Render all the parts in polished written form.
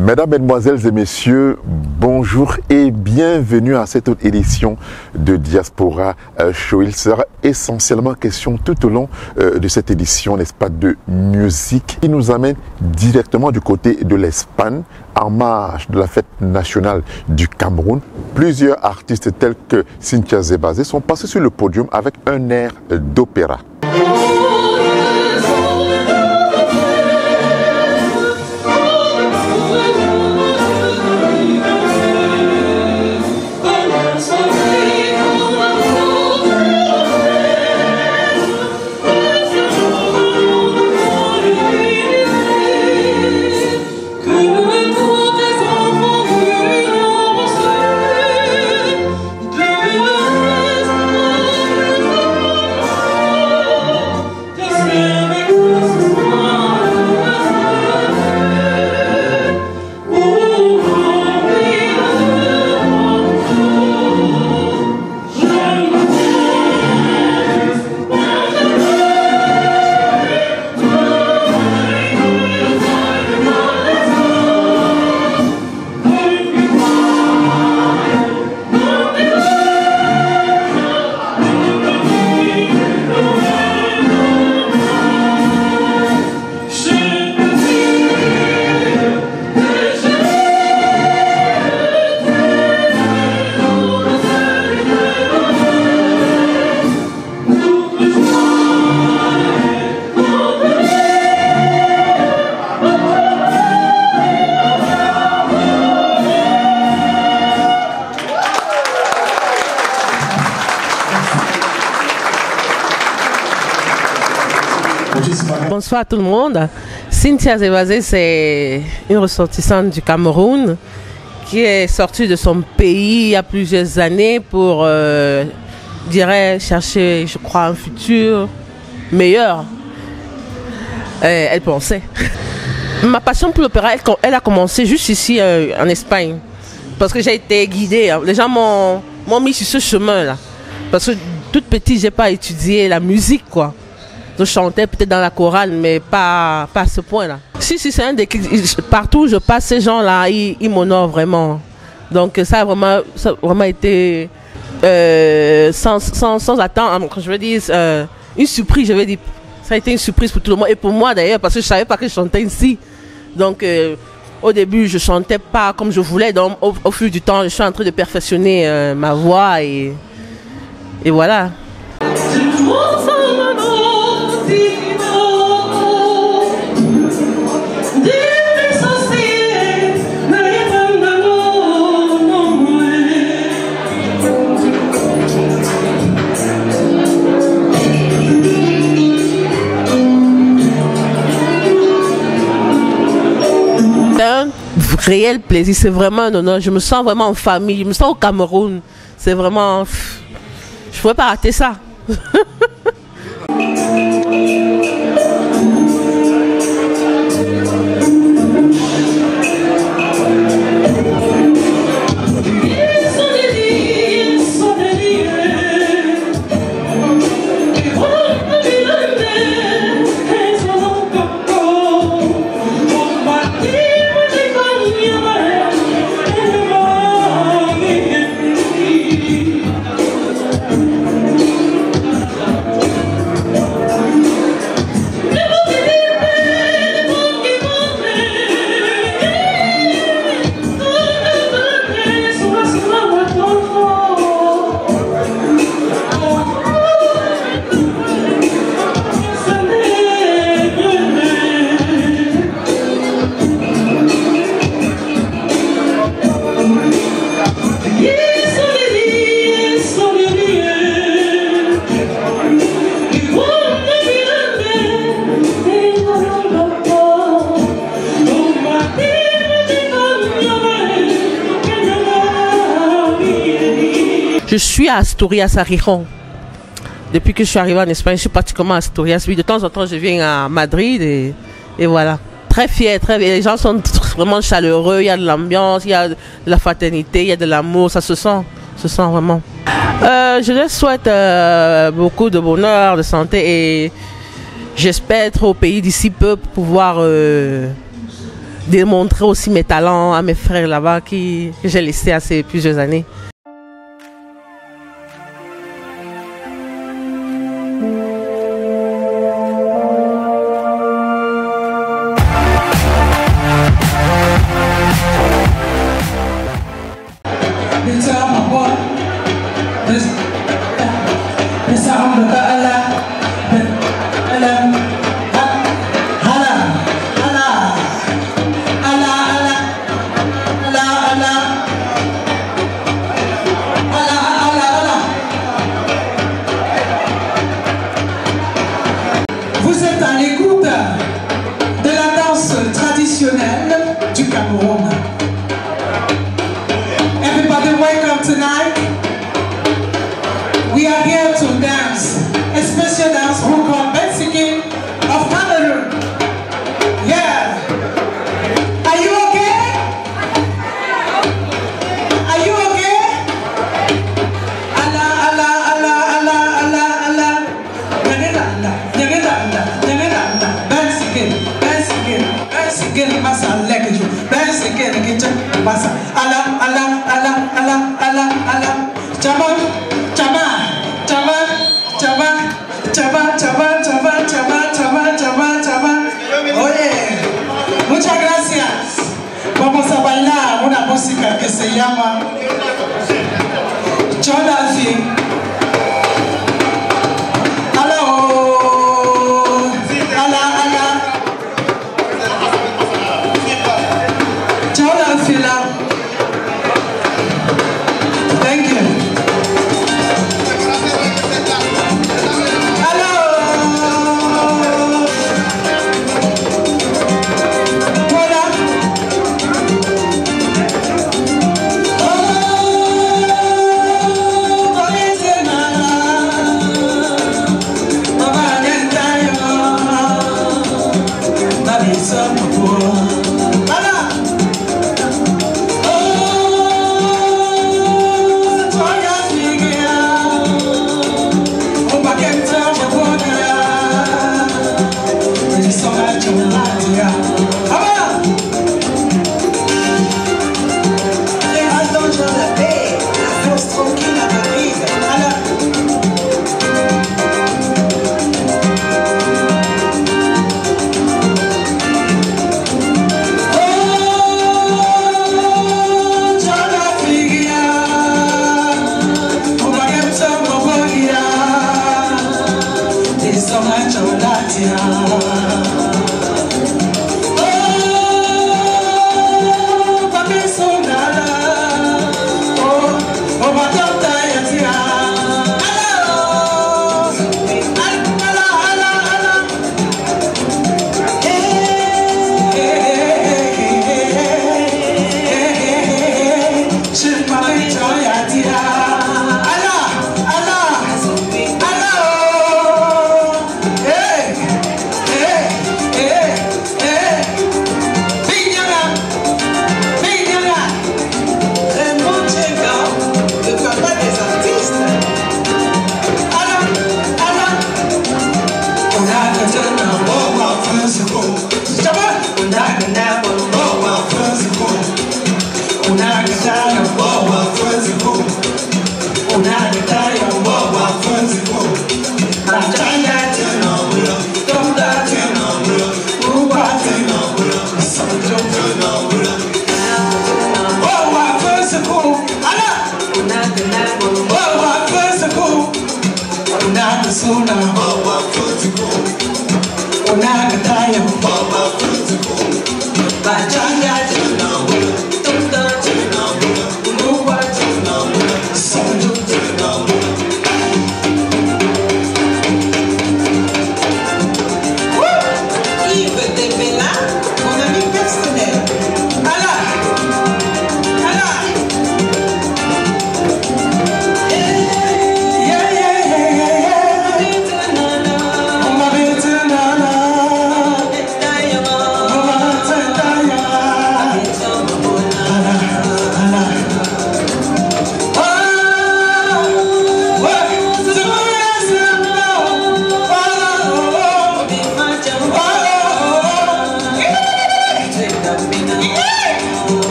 Mesdames, Mesdemoiselles et Messieurs, bonjour et bienvenue à cette autre édition de Diaspora Show. Il sera essentiellement question tout au long de cette édition, n'est-ce pas, de musique qui nous amène directement du côté de l'Espagne en marge de la fête nationale du Cameroun. Plusieurs artistes tels que Cynthia Zebazé sont passés sur le podium avec un air d'opéra. Bonsoir à tout le monde. Cynthia Zebazé, c'est une ressortissante du Cameroun qui est sortie de son pays il y a plusieurs années pour, chercher, je crois, un futur meilleur. Elle pensait. Ma passion pour l'opéra, elle a commencé juste ici en Espagne. Parce que j'ai été guidée. Les gens m'ont mis sur ce chemin-là. Parce que toute petite, j'ai pas étudié la musique, quoi. Je chantais peut-être dans la chorale, mais pas à ce point-là. Si, c'est un des... Partout où je passe, ces gens-là, ils m'honorent vraiment. Donc ça a vraiment été sans attendre, quand je veux dire, une surprise, je veux dire. Ça a été une surprise pour tout le monde. Et pour moi d'ailleurs, parce que je ne savais pas que je chantais ici. Donc au début, je ne chantais pas comme je voulais. Donc au fil du temps, je suis en train de perfectionner ma voix et voilà. Réel plaisir, c'est vraiment un honneur. Je me sens vraiment en famille, je me sens au Cameroun. C'est vraiment... Je ne pouvais pas rater ça. Je suis à Asturias, à Rijon. Depuis que je suis arrivée en Espagne, je suis pratiquement à Asturias. Oui, de temps en temps, je viens à Madrid et voilà. Très fière, très fière. Les gens sont vraiment chaleureux, il y a de l'ambiance, il y a de la fraternité, il y a de l'amour, ça se sent vraiment. Je leur souhaite beaucoup de bonheur, de santé et j'espère être au pays d'ici peu pour pouvoir démontrer aussi mes talents à mes frères là-bas que j'ai laissés à ces plusieurs années. Vous êtes à l'écoute de la danse traditionnelle du Cameroun. Everybody welcome tonight. We are here to dance a special dance we call Bensiki of Cameroon. Yeah. Are you okay? Are you okay? Allah, Allah, Allah, Allah, Allah, Allah. Nyangena Allah, nyangena Allah, nyangena Allah. Bensiki, masa lekeju. Bensiki, lekeju, masa. Allah, Allah, Allah, Allah, Allah, Allah. Chama, chama, chama, chama, chama, chama, chama, chama, chama, chama, chama. Oye, muchas gracias. Vamos a bailar una música que se llama Jonathan.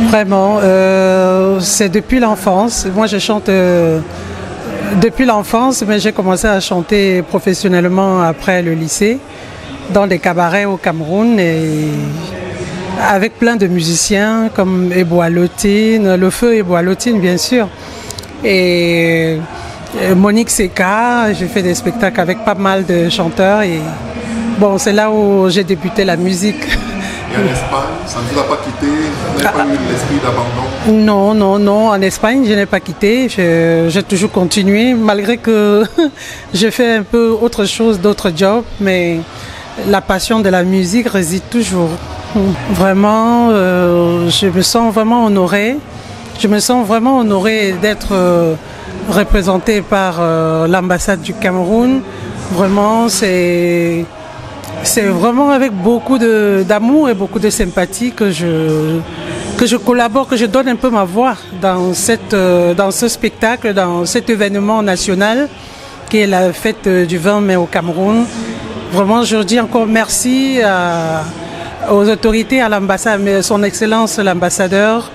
Vraiment, c'est depuis l'enfance. Moi, je chante depuis l'enfance, mais j'ai commencé à chanter professionnellement après le lycée, dans des cabarets au Cameroun, et avec plein de musiciens comme Eboalotine, Le Feu Eboalotine, bien sûr, et Monique Seka. J'ai fait des spectacles avec pas mal de chanteurs, et bon, c'est là où j'ai débuté la musique. Et en Espagne, ça ne vous a pas quitté? Vous n'avez pas eu l'esprit d'abandon? Non, non, non. En Espagne, je n'ai pas quitté. J'ai toujours continué, malgré que j'ai fait un peu autre chose, d'autres jobs, mais la passion de la musique réside toujours. Vraiment, je me sens vraiment honorée. Je me sens vraiment honorée d'être représentée par l'ambassade du Cameroun. Vraiment, c'est vraiment avec beaucoup d'amour et beaucoup de sympathie que je collabore, que je donne un peu ma voix dans ce spectacle, dans cet événement national qui est la fête du 20 mai au Cameroun. Vraiment, je dis encore merci aux autorités, à l'ambassade, mais son Excellence l'ambassadeur,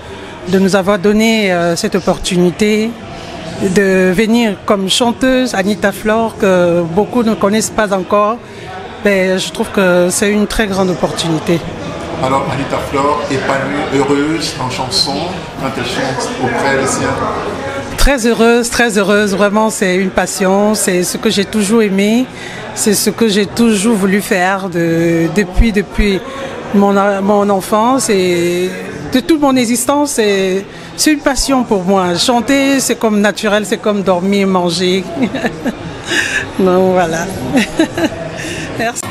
de nous avoir donné cette opportunité de venir comme chanteuse, Anita Flor, que beaucoup ne connaissent pas encore. Mais je trouve que c'est une très grande opportunité. Alors, Anita Flor, épanouie, heureuse en chanson, quand elle chante auprès des siens? Très heureuse. Vraiment, c'est une passion. C'est ce que j'ai toujours aimé. C'est ce que j'ai toujours voulu faire depuis mon enfance et de toute mon existence. C'est une passion pour moi. Chanter, c'est comme naturel, c'est comme dormir, manger. Donc, voilà. Merci.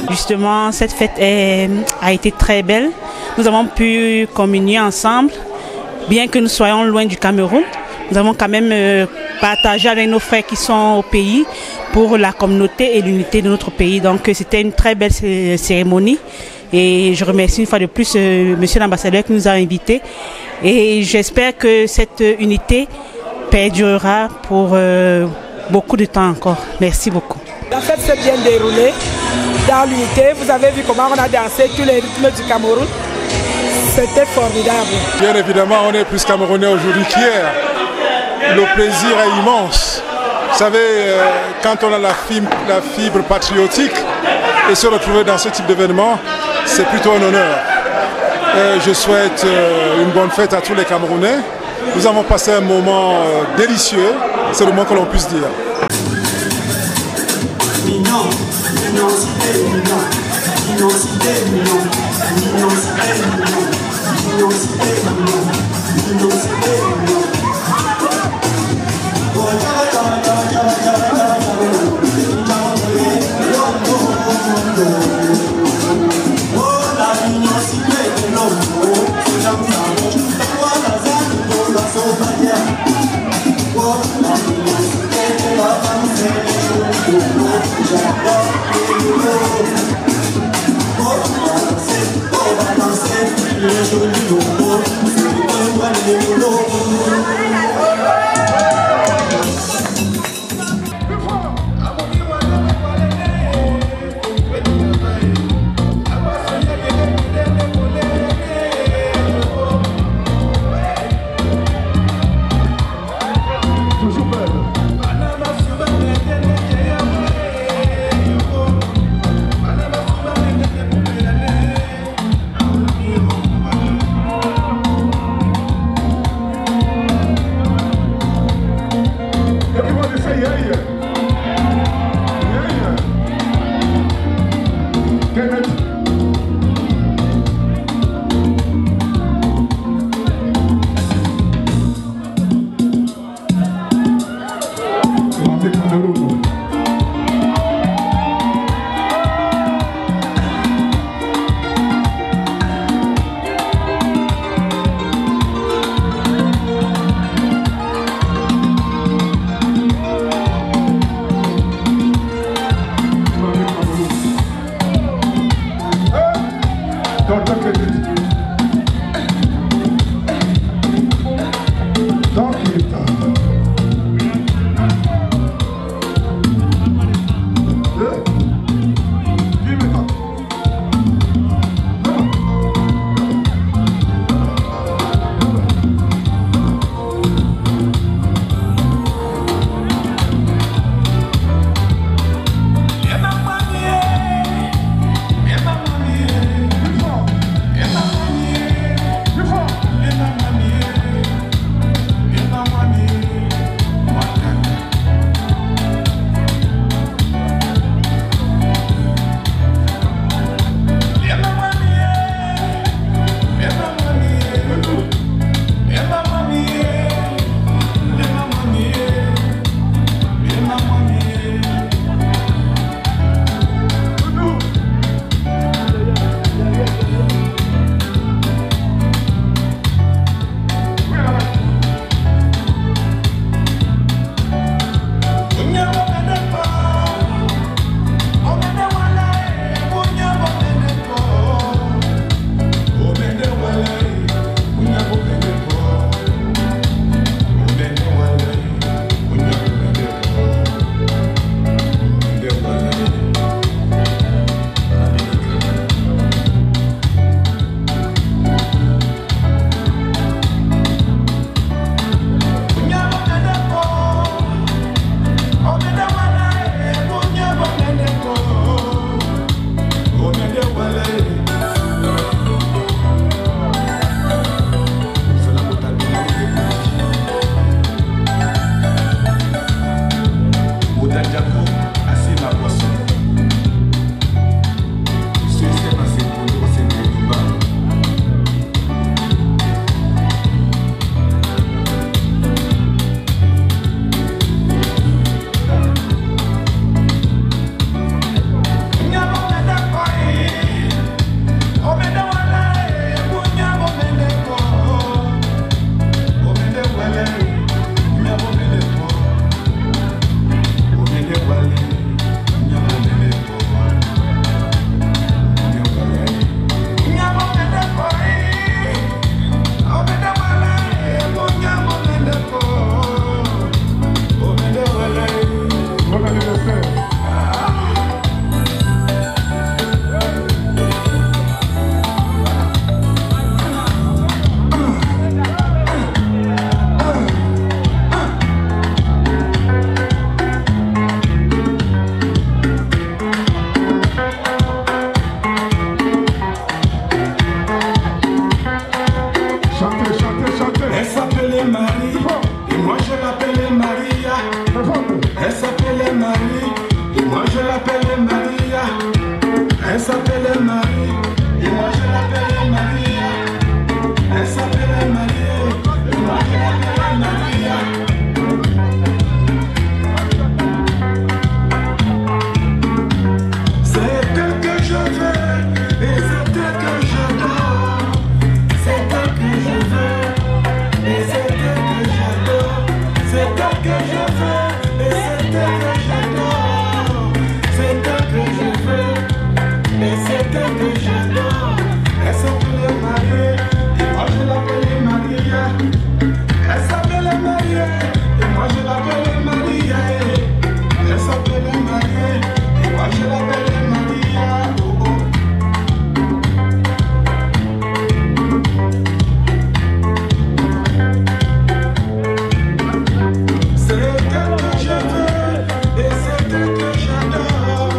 Justement, cette fête a été très belle. Nous avons pu communier ensemble, bien que nous soyons loin du Cameroun. Nous avons quand même partagé avec nos frères qui sont au pays pour la communauté et l'unité de notre pays. Donc c'était une très belle cérémonie. Et je remercie une fois de plus monsieur l'ambassadeur qui nous a invités. Et j'espère que cette unité perdurera pour beaucoup de temps encore. Merci beaucoup. La fête s'est bien déroulée dans l'unité. Vous avez vu comment on a dansé tous les rythmes du Cameroun. C'était formidable. Bien évidemment, on est plus Camerounais aujourd'hui qu'hier. Le plaisir est immense. Vous savez, quand on a la fibre patriotique et se retrouver dans ce type d'événement, c'est plutôt un honneur. Je souhaite une bonne fête à tous les Camerounais. Nous avons passé un moment délicieux, c'est le moins que l'on puisse dire. s'appelait Maria. Elle s'appelait Marie. Et moi je l'appelais Maria. Elle s'appelait Marie. Et moi je l'appelais Maria. Elle s'appelait Marie. Et moi je l'appelais Maria. C'est elle que je veux. Et c'est elle que j'adore. C'est elle que je veux. Et c'est elle que j'adore. C'est elle que je veux. Et c'est elle que j'adore. C'est elle que je veux. Et c'est elle que j'adore. Elle s'appelait Marie. Et moi je l'appelais Maria. Elle s'appelait Marie. Et moi je l'appelais Maria. Elle s'appelait Marie. Et moi je l'appelais Maria. Oh, oh. C'est elle que je veux, et c'est elle que j'adore.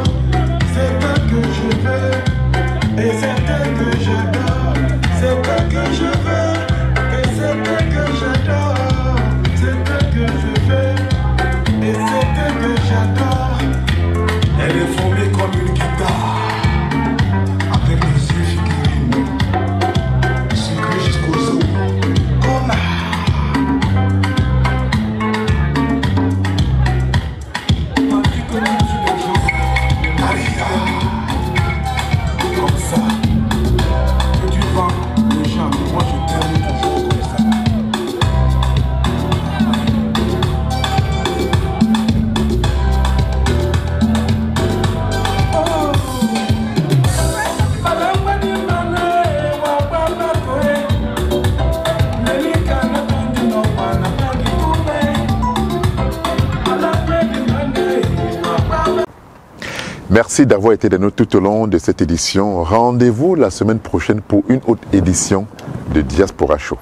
C'est elle que je veux, et c'est elle que j'adore. C'est elle que je veux, et c'est elle que j'adore. C'est elle que je veux, et c'est elle que j'adore. Elle est formée comme une guitare, avec les yeux figurines, sucrés jusqu'aux os. Comme comme ça, que tu vends les gens, moi je t'aime toujours comme ça. Merci d'avoir été des nôtres tout au long de cette édition. Rendez-vous la semaine prochaine pour une autre édition de Diaspora Show.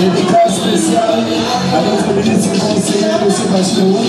Dédicace spéciale à notre ministre conseiller, M. Bachelot.